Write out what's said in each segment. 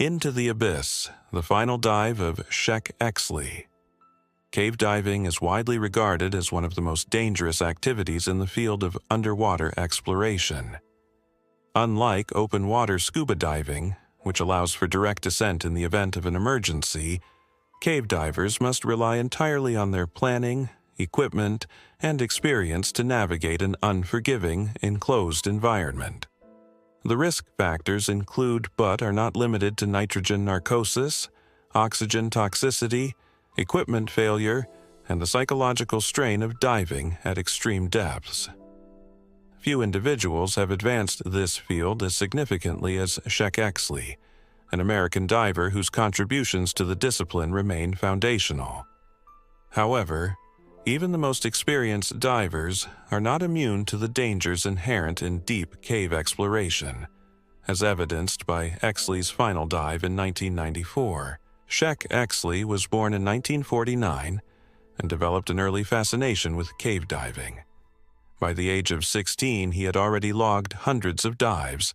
Into the Abyss, the final dive of Sheck Exley. Cave diving is widely regarded as one of the most dangerous activities in the field of underwater exploration. Unlike open water scuba diving, which allows for direct descent in the event of an emergency, cave divers must rely entirely on their planning, equipment, and experience to navigate an unforgiving, enclosed environment. The risk factors include but are not limited to nitrogen narcosis, oxygen toxicity, equipment failure, and the psychological strain of diving at extreme depths. Few individuals have advanced this field as significantly as Sheck Exley, an American diver whose contributions to the discipline remain foundational. However, even the most experienced divers are not immune to the dangers inherent in deep cave exploration, as evidenced by Exley's final dive in 1994. Sheck Exley was born in 1949 and developed an early fascination with cave diving. By the age of 16, he had already logged hundreds of dives,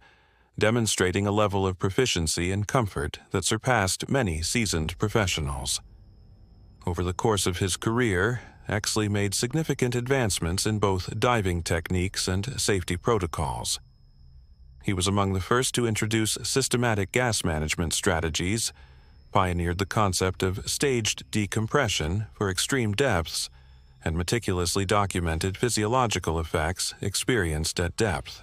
demonstrating a level of proficiency and comfort that surpassed many seasoned professionals. Over the course of his career, Exley made significant advancements in both diving techniques and safety protocols. He was among the first to introduce systematic gas management strategies, pioneered the concept of staged decompression for extreme depths, and meticulously documented physiological effects experienced at depth.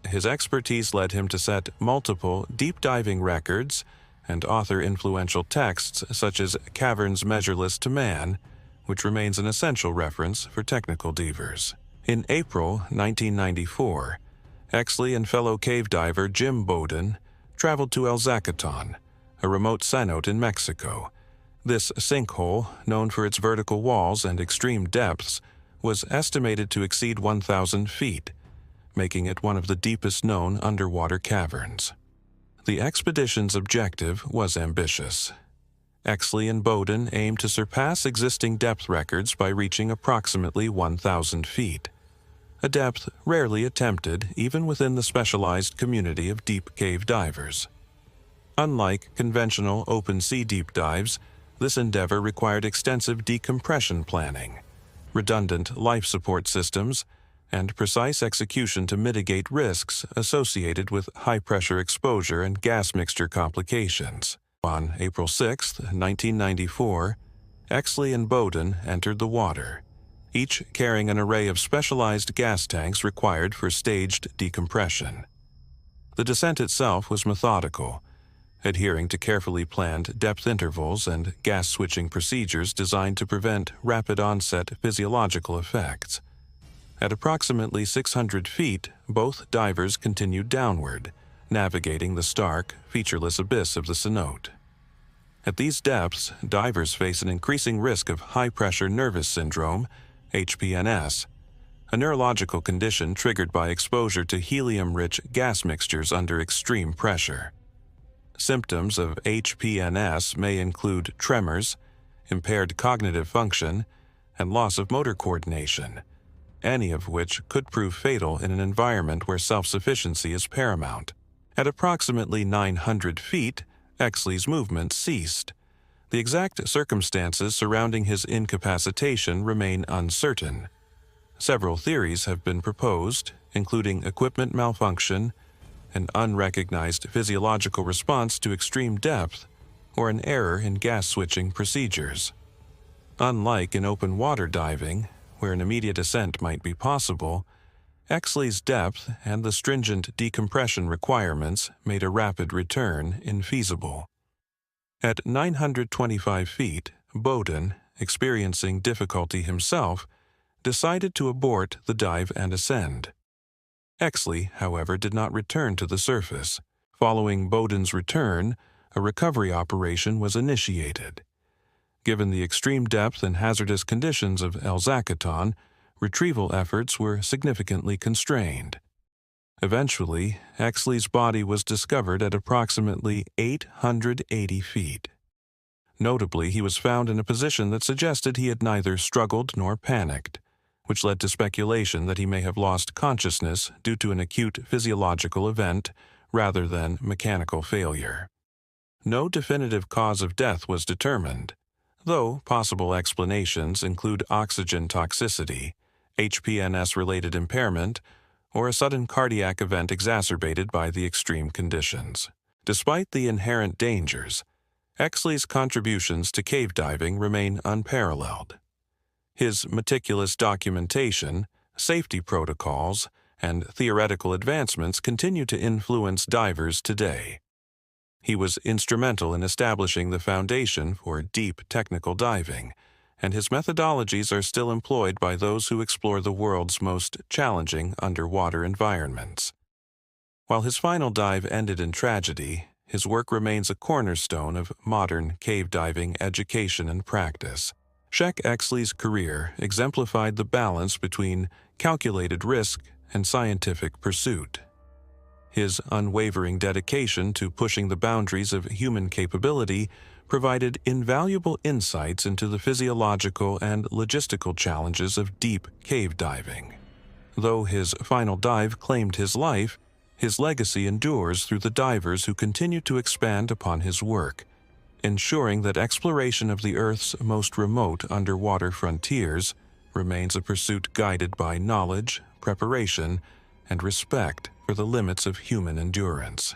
His expertise led him to set multiple deep diving records and author influential texts such as Caverns Measureless to Man, which remains an essential reference for technical divers. In April 1994, Exley and fellow cave diver Jim Bowden traveled to Zacatón, a remote cenote in Mexico. This sinkhole, known for its vertical walls and extreme depths, was estimated to exceed 1,000 feet, making it one of the deepest known underwater caverns. The expedition's objective was ambitious. Exley and Bowden aimed to surpass existing depth records by reaching approximately 1,000 feet, a depth rarely attempted even within the specialized community of deep cave divers. Unlike conventional open-sea deep dives, this endeavor required extensive decompression planning, redundant life support systems, and precise execution to mitigate risks associated with high-pressure exposure and gas mixture complications. On April 6, 1994, Exley and Bowden entered the water, each carrying an array of specialized gas tanks required for staged decompression. The descent itself was methodical, adhering to carefully planned depth intervals and gas-switching procedures designed to prevent rapid-onset physiological effects. At approximately 600 feet, both divers continued downward, navigating the stark, featureless abyss of the cenote. At these depths, divers face an increasing risk of high-pressure nervous syndrome, HPNS, a neurological condition triggered by exposure to helium-rich gas mixtures under extreme pressure. Symptoms of HPNS may include tremors, impaired cognitive function, and loss of motor coordination, any of which could prove fatal in an environment where self-sufficiency is paramount. At approximately 900 feet, Exley's movement ceased. The exact circumstances surrounding his incapacitation remain uncertain. Several theories have been proposed, including equipment malfunction, an unrecognized physiological response to extreme depth, or an error in gas-switching procedures. Unlike in open water diving, where an immediate ascent might be possible, Exley's depth and the stringent decompression requirements made a rapid return infeasible. At 925 feet, Bowden, experiencing difficulty himself, decided to abort the dive and ascend. Exley, however, did not return to the surface. Following Bowden's return, a recovery operation was initiated. Given the extreme depth and hazardous conditions of Zacatón, retrieval efforts were significantly constrained. Eventually, Exley's body was discovered at approximately 880 feet. Notably, he was found in a position that suggested he had neither struggled nor panicked, which led to speculation that he may have lost consciousness due to an acute physiological event rather than mechanical failure. no definitive cause of death was determined, though possible explanations include oxygen toxicity, HPNS-related impairment, or a sudden cardiac event exacerbated by the extreme conditions. Despite the inherent dangers, Exley's contributions to cave diving remain unparalleled. His meticulous documentation, safety protocols, and theoretical advancements continue to influence divers today. He was instrumental in establishing the foundation for deep technical diving, and his methodologies are still employed by those who explore the world's most challenging underwater environments. While his final dive ended in tragedy, his work remains a cornerstone of modern cave diving education and practice. Sheck Exley's career exemplified the balance between calculated risk and scientific pursuit. His unwavering dedication to pushing the boundaries of human capability provided invaluable insights into the physiological and logistical challenges of deep cave diving. Though his final dive claimed his life, his legacy endures through the divers who continue to expand upon his work, ensuring that exploration of the Earth's most remote underwater frontiers remains a pursuit guided by knowledge, preparation, and respect for the limits of human endurance.